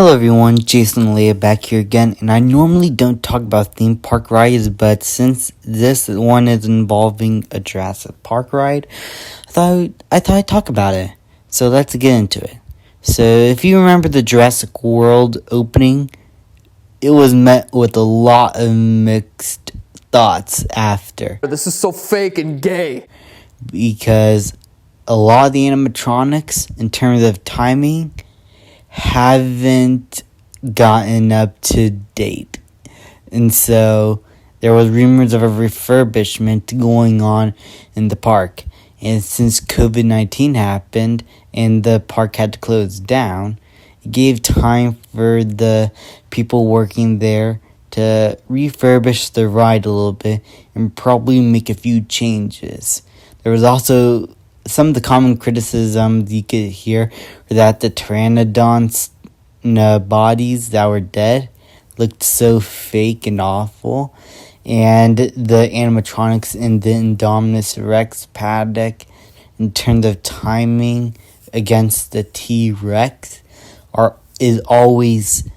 Hello everyone, Jason Leah back here again, and I normally don't talk about theme park rides, but since this one is involving a Jurassic Park ride, I thought I'd talk about it. So let's get into it. So if you remember the Jurassic World opening, it was met with a lot of mixed thoughts after. This is so fake and gay. Because a lot of the animatronics, in terms of timing, haven't gotten up to date. And so there was rumors of a refurbishment going on in the park. And since COVID-19 happened and the park had to close down, it gave time for the people working there to refurbish the ride a little bit and probably make a few changes. There was also some of the common criticisms you could hear were that the pteranodons bodies that were dead looked so fake and awful, and the animatronics in the Indominus-Rex paddock, in terms of timing against the T-Rex, is always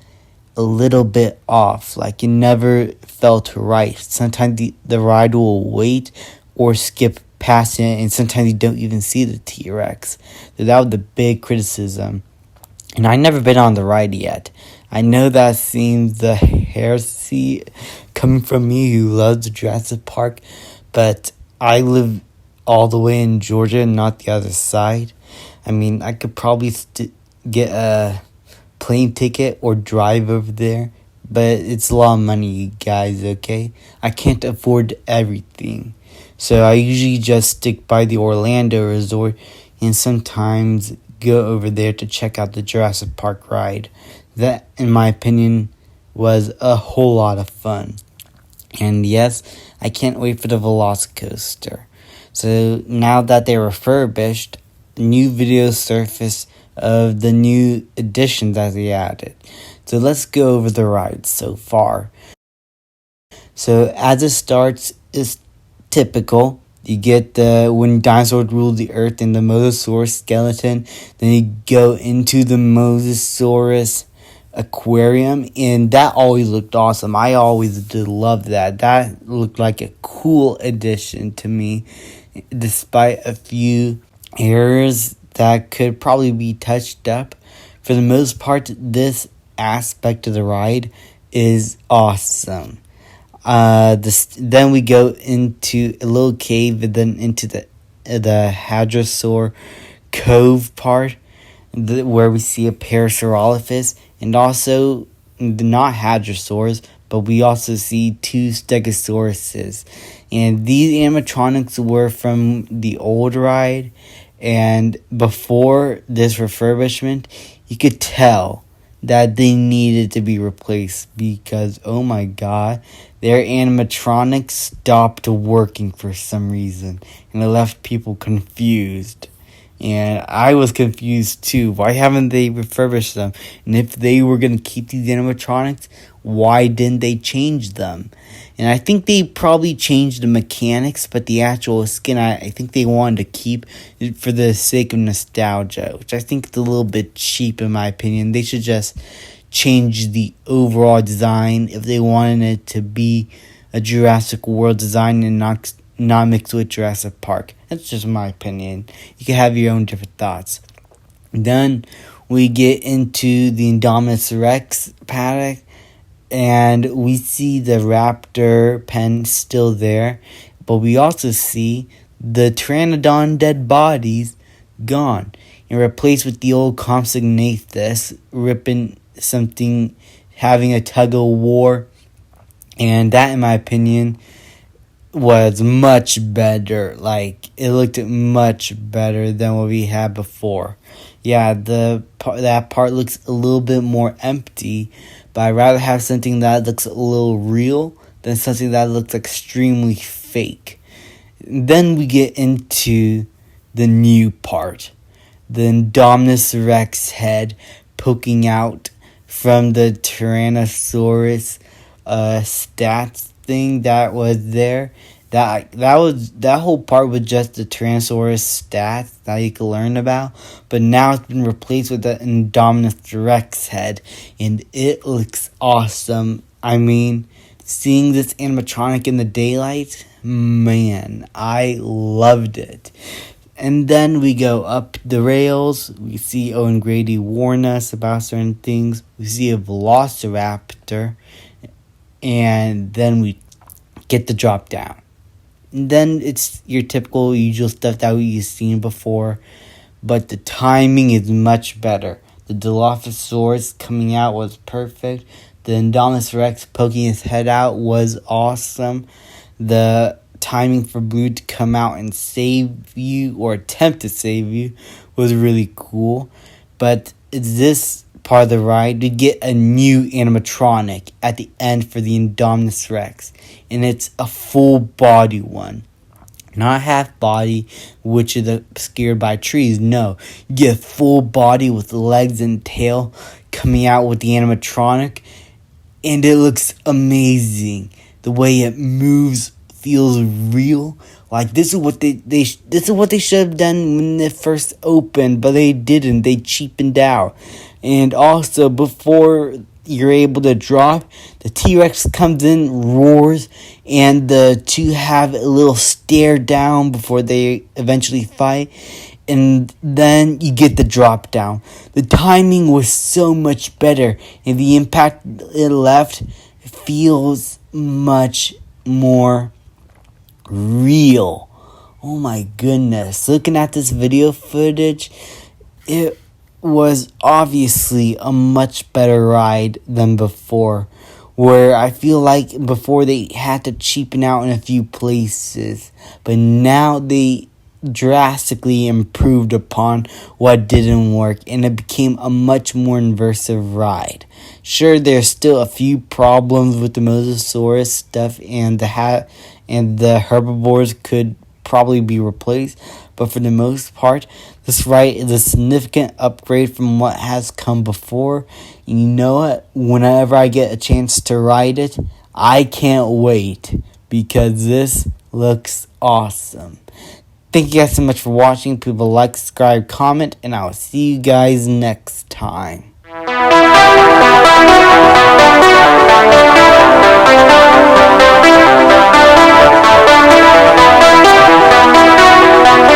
a little bit off. Like, it never felt right. Sometimes the ride will wait or skip past it, and sometimes you don't even see the T-Rex. So that was the big criticism. And I never been on the ride yet. I know that seems the heresy coming from me who loves Jurassic Park, but I live all the way in Georgia, not the other side. I mean, I could probably get a plane ticket or drive over there, but it's a lot of money, you guys, okay? I can't afford everything. So I usually just stick by the Orlando resort and sometimes go over there to check out the Jurassic Park ride. That, in my opinion, was a whole lot of fun. And yes, I can't wait for the Velocicoaster. So now that they're refurbished, new videos surface of the new additions that they added. So let's go over the rides so far. So as it starts, it's typical. You get the when dinosaurs ruled the earth and the Mosasaurus skeleton. Then you go into the Mosasaurus aquarium, and that always looked awesome. I always did love that. That looked like a cool addition to me, despite a few errors that could probably be touched up. For the most part, this aspect of the ride is awesome. Then we go into a little cave, and then into the Hadrosaur Cove part, where we see a Parasaurolophus, and also not Hadrosaurs, but we also see two Stegosauruses. And these animatronics were from the old ride, and before this refurbishment, you could tell that they needed to be replaced because, oh my god, their animatronics stopped working for some reason, and it left people confused. And I was confused too. Why haven't they refurbished them? And if they were going to keep these animatronics, why didn't they change them? And I think they probably changed the mechanics, but the actual skin, I think they wanted to keep it for the sake of nostalgia, which I think is a little bit cheap in my opinion. They should just change the overall design if they wanted it to be a Jurassic World design and not mixed with Jurassic Park. That's just my opinion. You can have your own different thoughts. Then we get into the Indominus-Rex paddock, and we see the raptor pen still there, but we also see the pteranodon dead bodies gone and replaced with the old Compsognathus ripping something, having a tug of war. And that, in my opinion, was much better. Like, it looked much better than what we had before. Yeah, that part looks a little bit more empty, but I'd rather have something that looks a little real than something that looks extremely fake. Then we get into the new part. The Indominus-Rex head poking out from the Tyrannosaurus stats thing that was there. That whole part was just the Tyrannosaurus stats that you could learn about, but now it's been replaced with the Indominus-Rex head, and it looks awesome. I mean, seeing this animatronic in the daylight, man, I loved it. And then we go up the rails. We see Owen Grady warn us about certain things. We see a velociraptor, and then we get the drop down. And then it's your typical usual stuff that we've seen before, but the timing is much better. The Dilophosaurus coming out was perfect. The Indominus-Rex poking his head out was awesome. The timing for Blue to come out and save you, or attempt to save you, was really cool. But it's this part of the ride, we get a new animatronic at the end for the Indominus-Rex, and it's a full body one, not half body, which is obscured by trees. No, you get a full body with legs and tail coming out with the animatronic, and it looks amazing. The way it moves feels real. Like, this is what they should have done when it first opened, but they didn't. They cheapened out. And also, before you're able to drop, the T-Rex comes in, roars, and the two have a little stare down before they eventually fight. And then you get the drop down. The timing was so much better, and the impact it left feels much more real. Oh my goodness. Looking at this video footage, it was obviously a much better ride than before, where I feel like before they had to cheapen out in a few places, but now they drastically improved upon what didn't work, and it became a much more immersive ride. Sure, there's still a few problems with the Mosasaurus stuff, and the herbivores could probably be replaced, but for the most part, this ride is a significant upgrade from what has come before. And you know what? Whenever I get a chance to ride it, I can't wait, because this looks awesome. Thank you guys so much for watching. People like, subscribe, comment, and I will see you guys next time.